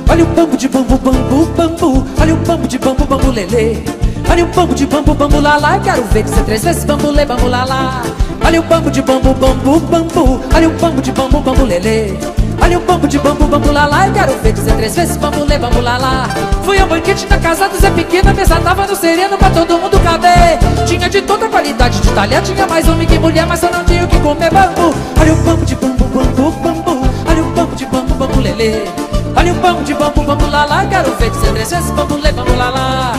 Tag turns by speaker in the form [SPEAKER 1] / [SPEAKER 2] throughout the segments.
[SPEAKER 1] Olha o bambu de bambu, bambu, bambu. Olha o bambu de bambu, bambu, lelê. Olha o bambu de bambu, bambu, lalá. Quero ver que você 3 vezes bambu, lê, bambu, lalá. Olha o bambu de bambu, bambu, bambu. Olha o bambu de bambu, bambu, lelê. Olha o bambu de bambu, bambu, lalá. Quero ver que você 3 vezes bambu, lê, bambu, lalá. Fui ao banquete da casa do Zé Pequeno. A mesa tava no sereno pra todo mundo caber. Tinha de toda qualidade de talher. Tinha mais homem que mulher, mas só não tinha o que comer bambu. Olha o bambu de bambu, bambu, bambu. Olha o bambu de bambu, bambu, lelê. Olha o bambu de bambu, bambu, lalá. Quero ver que você 3 vezes bambu, lê, bambu, lalá.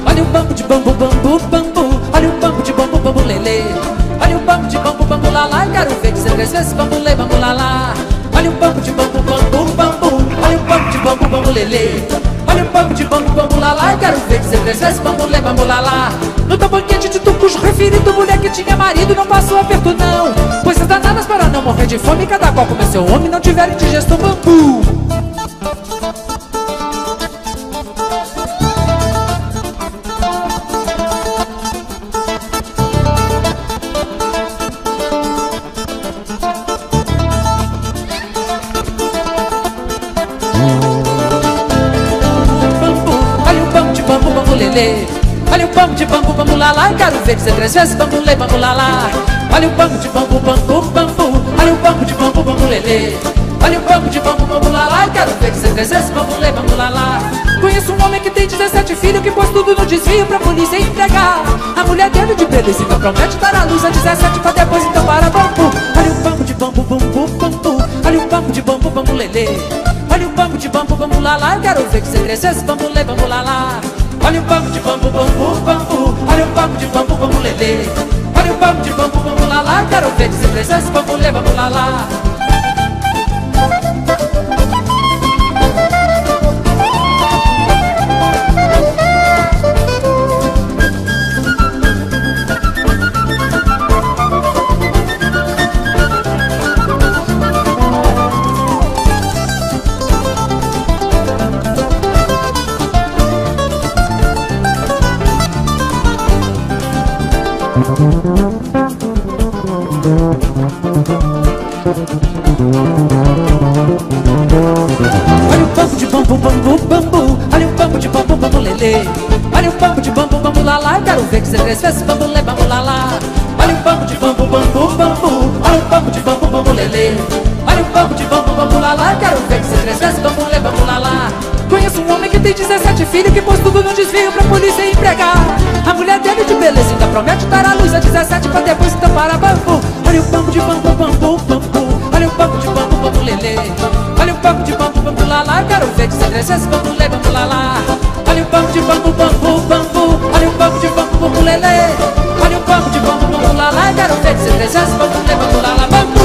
[SPEAKER 1] Olha o bambu de bambu, bambu, bambu. Olha o bambu de bambu, bambu, lelê. Olha o bambu de bambu, bambu, lalá. Quero ver que você 3 vezes bambu, lê, bambu, lalá. Olha o bambu de bambu, bambu, bambu. Olha o bambu de bambu, bambu, lelê. Olha o bambu de bambu, bambu, lalá. Quero ver que você 3 vezes bambu, lê, bambu, lalá. No teu banquete de tucujo referido, mulher que tinha marido não passou aperto não. Coisas danadas para não morrer de fome. Cada qual come seu homem, não tiver indigestão, bambu. Olha o bambu de bambu, bambu, lalá. Quero ver que você 3 vezes bambu, lê, bambu, lalá. Olha o bambu de bambu, bambu, bambu. Olha o bambu de bambu, bambu, lelê. Olha o bambu de bambu, bambu, lalá. Quero ver que você 3 vezes bambu, lê, bambu, lalá. Conheço um homem que tem 17 filhos, que pôs tudo no desvio pra polícia entregar. A mulher dele de beleza então promete dar à luz a 17 pra depois então para bambu. Olha o bambu de bambu, bambu, bambu. Olha o bambu de bambu, bambu, lelê. Olha o bambu de bambu, bambu, lalá. Quero ver que você 3 vezes bambu, lê, bambu, lalá. Olha o bambu de bambu, bambu, bambu. Olha o bambu de bambu, bambu, lelê. Olha o bambu de bambu, bambu, lalá. Quero ver que você 3 vezes bambu, lê, bambu, lalá. Olha o bambu de bambu, bambu, bambu. Olha o bambu de bambu, bambu, lelê. Olha o bambu de bambu, bambu, lalá. Quero ver que você 3 vezes bambu, lê, bambu, lalá. Olha o bambu de bambu, bambu, bambu. Olha o bambu de bambu, bambu, lelê. Olha o bambu de bambu, bambu, lalá. Quero ver que você 3 vezes bambu, lê, bambu, lalá. Conheço um homem que tem 17 filhos, que pôs tudo no desvio pra polícia empregar. A mulher dele de beleza ainda promete dar à luz a 17 pra depois então para bambu. Olha o bambu de bambu, bambu, bambu. Olha o bambu de bambu, bambu, lelê. Olha o bambu de bambu, bambu, lalá. Quero ver que você 3 vezes bambu, lê, bambu, lalá. Olha o bambu de bambu, bambu, bambu. Olha o bambu de bambu, bambu, lelê. Olha o bambu de bambu, bambu, lalá. Quero ver que você 3 vezes bambu, lê, bambu, lalá, bambu.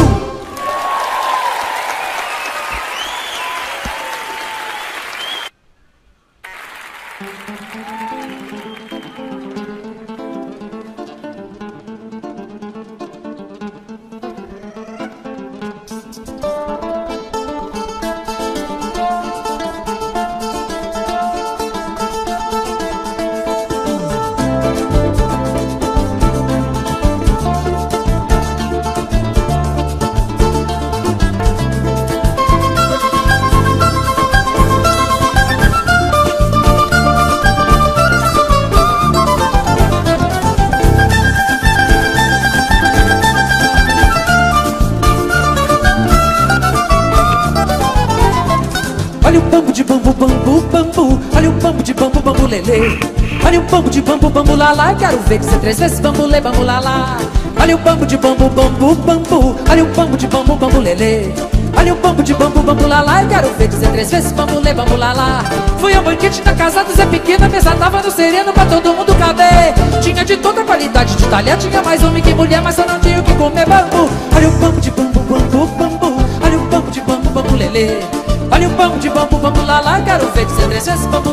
[SPEAKER 1] bambu, bambu. Olha o bambu de bambu, bambu, lelê. Olha o bambu de bambu, bambu, lalá. Quero ver que você 3 vezes bambulê, bambu, lalá. Olha o bambu de bambu, bambu, bambu. Olha o bambu de bambu, bambu, lelê. Olha o bambu de bambu, bambu, lalá. Eu quero ver que você 3 vezes bambulê, bambu, lalá. Fui ao banquete da casa do Zé Pequeno, a mesa tava no sereno pra todo mundo caber. Tinha de toda qualidade de talher, tinha mais homem que mulher, mas só não tinha o que comer bambu. Olha o bambu de bambu, bambu, bambu. Olha o bambu de bambu, bambu, lelê. Olha o bambu de bambu, bambu, lalá. Eu quero ver que você 3 vezes bambu,